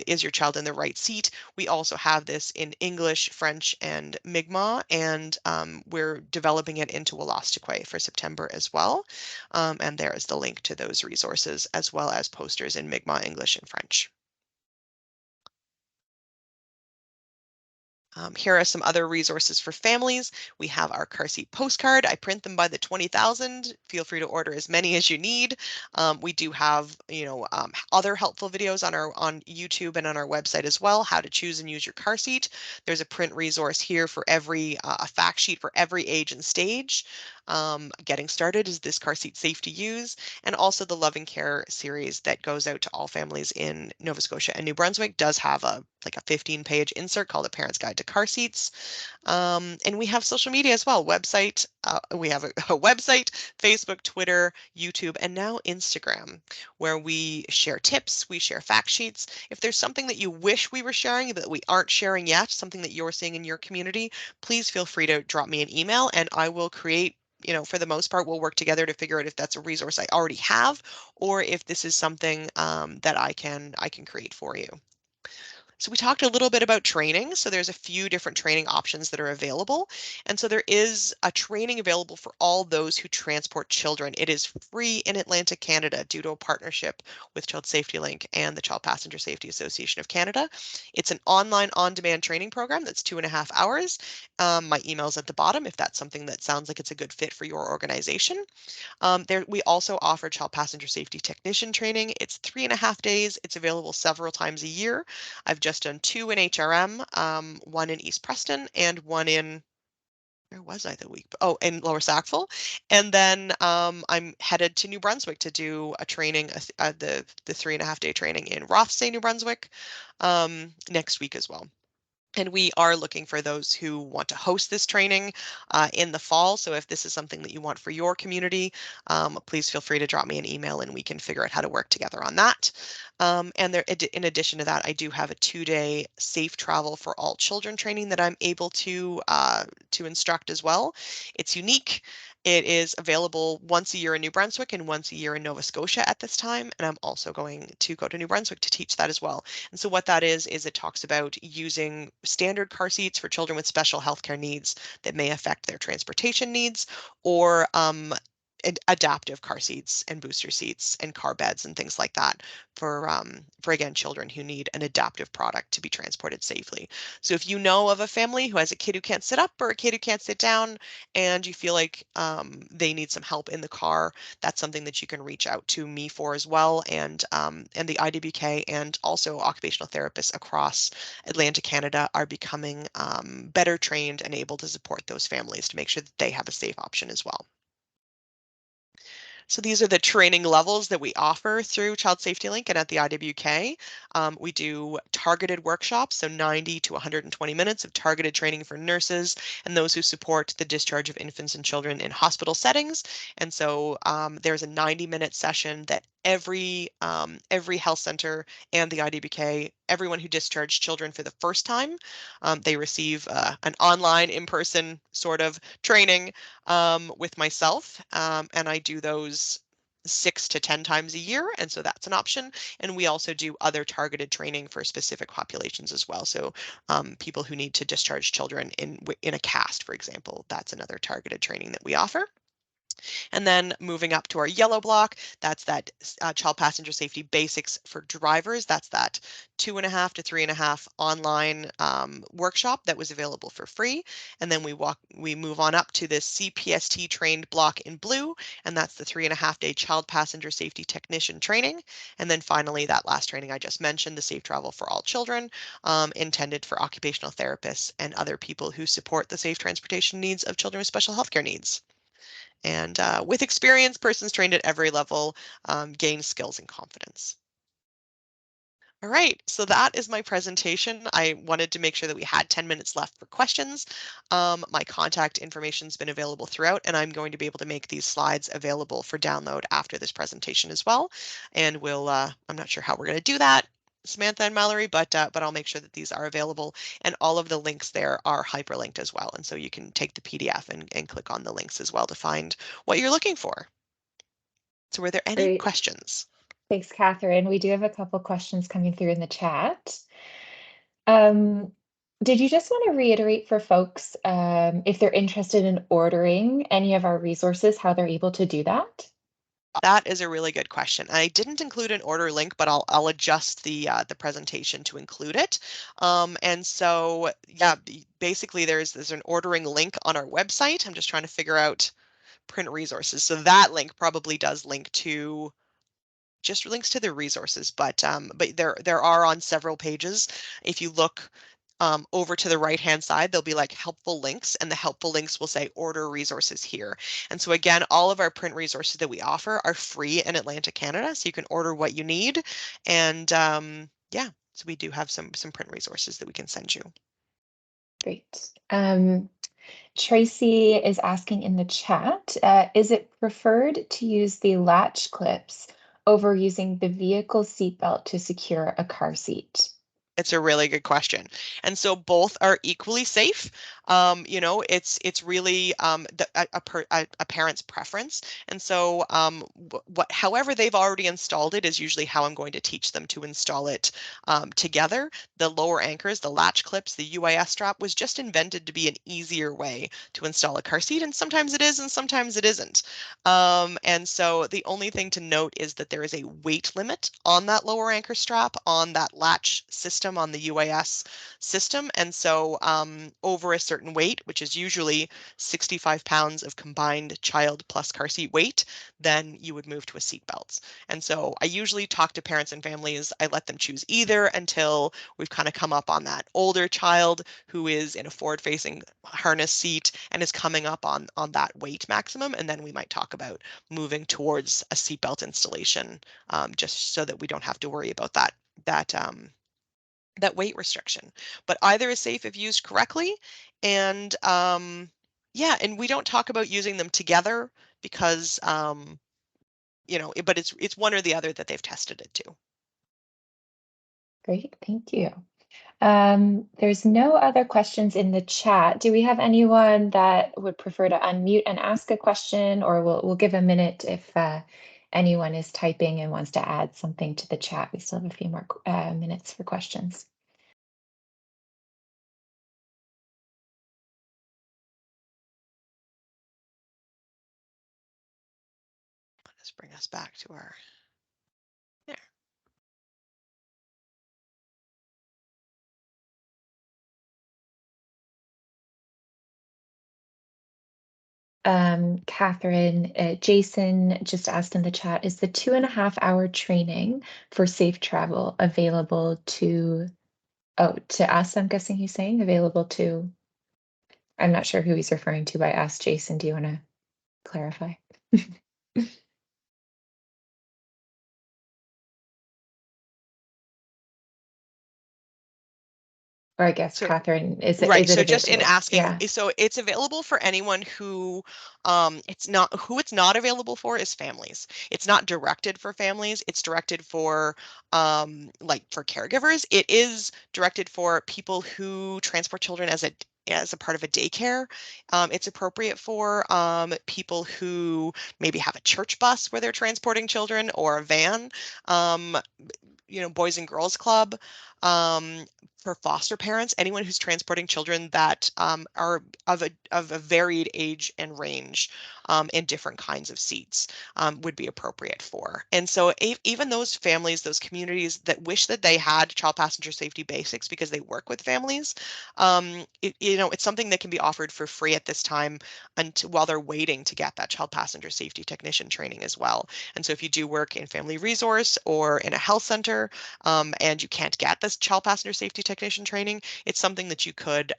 Is Your Child in the Right Seat? We also have this in English, French, and Mi'kmaq, and we're developing it into Wolastoqey for September as well. And there is the link to those resources, as well as posters in Mi'kmaq, English, and French. Here are some other resources for families. We have our car seat postcard. I print them by the 20,000. Feel free to order as many as you need. We do have, other helpful videos on YouTube and on our website as well, how to choose and use your car seat. There's a print resource here for a fact sheet for every age and stage. Getting started, is this car seat safe to use? And also the Loving Care series that goes out to all families in Nova Scotia and New Brunswick does have a 15-page insert called A Parent's Guide to Car Seats. And we have social media as well, website, we have a website, Facebook, Twitter, YouTube, and now Instagram, where we share tips, we share fact sheets. If there's something that you wish we were sharing that we aren't sharing yet, something that you're seeing in your community, please feel free to drop me an email and I will create, for the most part, we'll work together to figure out if that's a resource I already have or if this is something that I can create for you. So we talked a little bit about training. So there's a few different training options that are available. And so there is a training available for all those who transport children. It is free in Atlantic, Canada, due to a partnership with Child Safety Link and the Child Passenger Safety Association of Canada. It's an online on-demand training program that's 2.5 hours. My email's at the bottom if that's something that sounds like it's a good fit for your organization. We also offer child passenger safety technician training. It's 3.5 days. It's available several times a year. I've just done 2 in HRM, one in East Preston and one in, where was I the week? Oh, in Lower Sackville. And then I'm headed to New Brunswick to do a training, the 3.5 day training in Rothesay, New Brunswick, next week as well. And we are looking for those who want to host this training in the fall. So if this is something that you want for your community, please feel free to drop me an email and we can figure out how to work together on that. And in addition to that, I do have a 2-day safe travel for all children training that I'm able to instruct as well. It's unique. It is available once a year in New Brunswick and once a year in Nova Scotia at this time. And I'm also going to go to New Brunswick to teach that as well. And so what that is it talks about using standard car seats for children with special healthcare needs that may affect their transportation needs, or adaptive car seats and booster seats and car beds and things like that for again children who need an adaptive product to be transported safely. So if you know of a family who has a kid who can't sit up or a kid who can't sit down and you feel like they need some help in the car, that's something that you can reach out to me for as well, and the IWK and also occupational therapists across Atlantic Canada are becoming better trained and able to support those families to make sure that they have a safe option as well. So these are the training levels that we offer through Child Safety Link and at the IWK. We do targeted workshops, so 90 to 120 minutes of targeted training for nurses and those who support the discharge of infants and children in hospital settings. And so there's a 90-minute session that every health center and the IWK, everyone who discharged children for the first time, they receive an online, in-person sort of training with myself, and I do those 6 to 10 times a year, and so that's an option. And we also do other targeted training for specific populations as well. So people who need to discharge children in a cast, for example, that's another targeted training that we offer. And then moving up to our yellow block, that's that child passenger safety basics for drivers. That's that 2.5 to 3.5 online workshop that was available for free. And then we move on up to this CPST trained block in blue, and that's the 3.5 day child passenger safety technician training. And then finally, that last training I just mentioned, the safe travel for all children, intended for occupational therapists and other people who support the safe transportation needs of children with special healthcare needs. And with experience, persons trained at every level gain skills and confidence. All right, so that is my presentation. I wanted to make sure that we had 10 minutes left for questions. My contact information has been available throughout, and I'm going to be able to make these slides available for download after this presentation as well. And I'm not sure how we're going to do that, Samantha and Mallory, but I'll make sure that these are available, and all of the links there are hyperlinked as well. And so you can take the PDF and click on the links as well to find what you're looking for. So were there any Great. questions? Thanks, Catherine. We do have a couple questions coming through in the chat. Did you just want to reiterate for folks if they're interested in ordering any of our resources, how they're able to do that? That is a really good question. I didn't include an order link, but I'll adjust the presentation to include it. And so yeah, basically there's an ordering link on our website. I'm just trying to figure out print resources. So that link probably does link to just links to the resources, but there are on several pages. If you look over to the right-hand side, there'll be like helpful links, and the helpful links will say order resources here. And so again, all of our print resources that we offer are free in Atlantic Canada, so you can order what you need. And yeah, so we do have some print resources that we can send you. Great. Tracy is asking in the chat, is it preferred to use the latch clips over using the vehicle seatbelt to secure a car seat? It's a really good question. And so both are equally safe. It's really a parent's preference. And so however they've already installed it is usually how I'm going to teach them to install it together. The lower anchors, the latch clips, the UIS strap was just invented to be an easier way to install a car seat. And sometimes it is, and sometimes it isn't. And so the only thing to note is that there is a weight limit on that lower anchor strap on that latch system on the UAS system. And so over a certain weight, which is usually 65 pounds of combined child plus car seat weight, then you would move to a seat belt. And so I usually talk to parents and families. I let them choose either until we've kind of come up on that older child who is in a forward-facing harness seat and is coming up on that weight maximum. And then we might talk about moving towards a seatbelt installation, just so that we don't have to worry about that weight restriction. But either is safe if used correctly. And yeah, and we don't talk about using them together because but it's one or the other that they've tested it to. Great, thank you. There's no other questions in the chat. Do we have anyone that would prefer to unmute and ask a question, or we'll give a minute if anyone is typing and wants to add something to the chat. We still have a few more minutes for questions. Let's bring us back to our there. Catherine, Jason just asked in the chat, is the 2.5-hour training for safe travel available to us? I'm guessing he's saying available to, I'm not sure who he's referring to by us. Jason, do you want to clarify? Or I guess, So Catherine, is right, it so just in available? asking, Yeah. so it's available for anyone who it's not available for is families. It's not directed for families, it's directed for like for caregivers. It is directed for people who transport children as a part of a daycare. It's appropriate for people who maybe have a church bus where they're transporting children or a van. Boys and girls club, for foster parents, anyone who's transporting children that are of a varied age and range, and different kinds of seats, would be appropriate for. And so even those families, those communities that wish that they had child passenger safety basics because they work with families, it's something that can be offered for free at this time while they're waiting to get that child passenger safety technician training as well. And so if you do work in family resource or in a health center, and you can't get this child passenger safety technician training, it's something that you could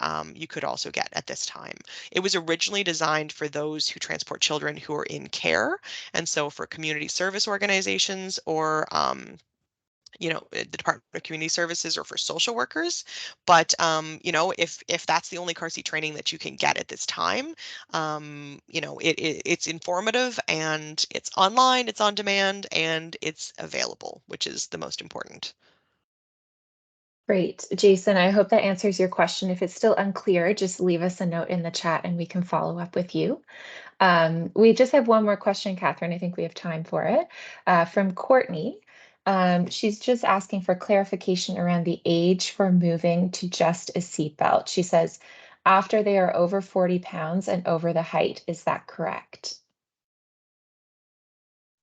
also get at this time. It was originally designed for those who transport children who are in care, and so for community service organizations or the Department of Community Services or for social workers. But if that's the only car seat training that you can get at this time, it's informative and it's online, it's on demand, and it's available, which is the most important. Great. Jason, I hope that answers your question. If it's still unclear, just leave us a note in the chat and we can follow up with you. We just have one more question, Catherine. I think we have time for it. From Courtney. She's just asking for clarification around the age for moving to just a seatbelt. She says, after they are over 40 pounds and over the height, is that correct?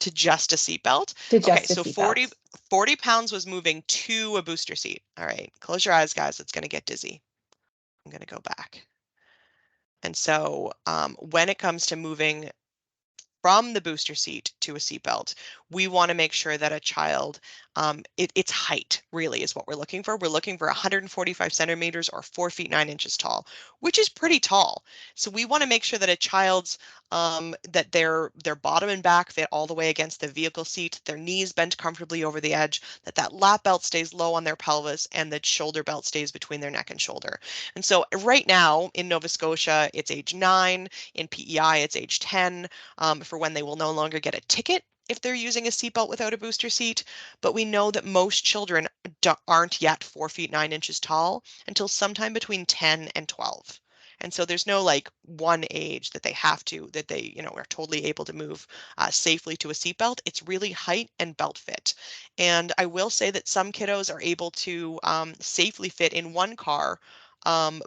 To just a seatbelt? To Okay, just a so 40 seatbelt. pounds was moving to a booster seat. All right, close your eyes, guys. It's going to get dizzy. I'm going to go back. And so when it comes to moving from the booster seat to a seatbelt, we want to make sure that a child, its height really is what we're looking for. We're looking for 145 centimeters or 4 feet 9 inches tall, which is pretty tall. So we want to make sure that a child's that their bottom and back fit all the way against the vehicle seat, their knees bent comfortably over the edge, that lap belt stays low on their pelvis, and that shoulder belt stays between their neck and shoulder. And so right now in Nova Scotia, it's age 9. In PEI, it's age 10 for when they will no longer get a ticket if they're using a seatbelt without a booster seat. But we know that most children aren't yet 4 feet 9 inches tall until sometime between 10 and 12. And so there's no like one age that they have to, that they, are totally able to move safely to a seatbelt. It's really height and belt fit. And I will say that some kiddos are able to safely fit in one car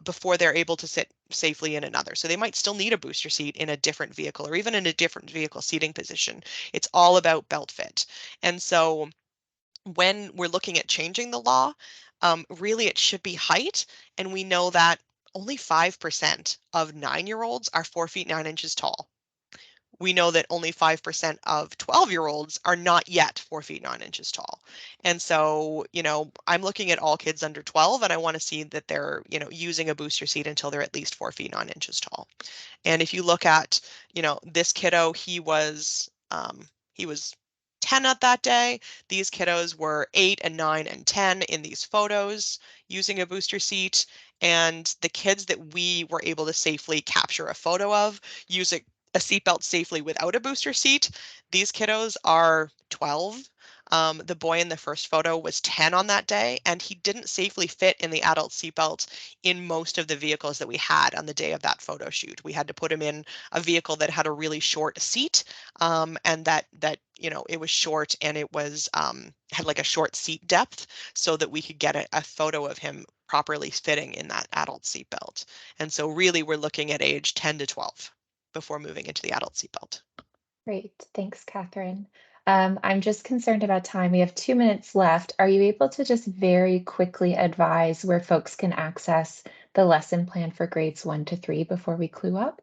before they're able to sit safely in another. So they might still need a booster seat in a different vehicle or even in a different vehicle seating position. It's all about belt fit. And so when we're looking at changing the law, really it should be height. And we know that only 5% of 9-year-olds are 4 feet 9 inches tall. We know that only 5% of 12-year-olds are not yet 4 feet 9 inches tall. And so, I'm looking at all kids under 12 and I want to see that they're, using a booster seat until they're at least 4 feet 9 inches tall. And if you look at, this kiddo, he was 10 at that day. These kiddos were 8 and 9 and 10 in these photos using a booster seat. And the kids that we were able to safely capture a photo of using a seatbelt safely without a booster seat, these kiddos are 12. The boy in the first photo was 10 on that day, and he didn't safely fit in the adult seatbelt in most of the vehicles that we had on the day of that photo shoot. We had to put him in a vehicle that had a really short seat, and that it was short and it was had like a short seat depth so that we could get a photo of him properly fitting in that adult seatbelt. And so really we're looking at age 10 to 12 before moving into the adult seatbelt. Great. Thanks, Catherine. I'm just concerned about time. We have 2 minutes left. Are you able to just very quickly advise where folks can access the lesson plan for grades 1 to 3 before we clue up?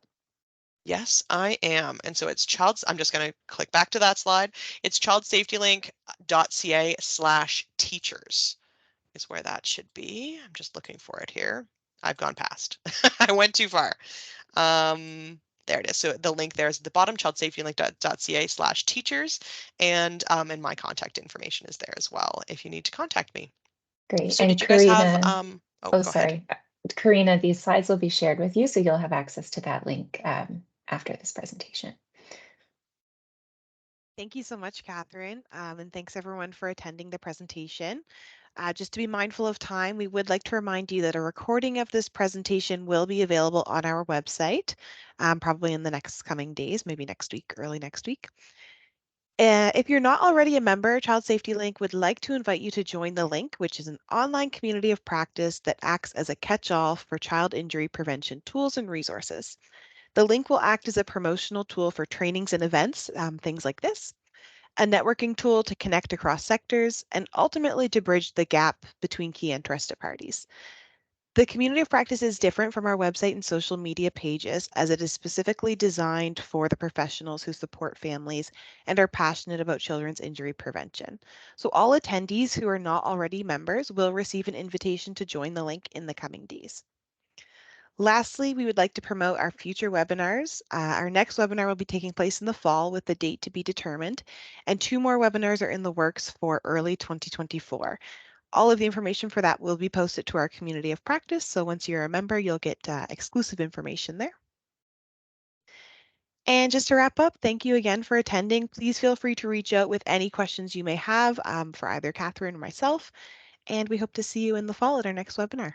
Yes, I am. And so it's I'm just going to click back to that slide. It's childsafetylink.ca/teachers is where that should be. I'm just looking for it here. I've gone past. I went too far. There it is. So the link there is at the bottom, childsafetylink.ca/teachers, and my contact information is there as well if you need to contact me. Great. So And did you guys have Karina, oh, oh, go ahead. sorry. Karina, these slides will be shared with you, so you'll have access to that link after this presentation. Thank you so much, Catherine, and thanks everyone for attending the presentation. Just to be mindful of time, we would like to remind you that a recording of this presentation will be available on our website, probably in the next coming days, maybe next week, early next week. If you're not already a member, Child Safety Link would like to invite you to join the link, which is an online community of practice that acts as a catch-all for child injury prevention tools and resources. The link will act as a promotional tool for trainings and events, things like this, a networking tool to connect across sectors, and ultimately to bridge the gap between key interested parties. The community of practice is different from our website and social media pages as it is specifically designed for the professionals who support families and are passionate about children's injury prevention. So all attendees who are not already members will receive an invitation to join the link in the coming days. Lastly, we would like to promote our future webinars. Our next webinar will be taking place in the fall with the date to be determined, and 2 more webinars are in the works for early 2024. All of the information for that will be posted to our community of practice, so once you're a member, you'll get exclusive information there. And just to wrap up, thank you again for attending. Please feel free to reach out with any questions you may have for either Catherine or myself, and we hope to see you in the fall at our next webinar.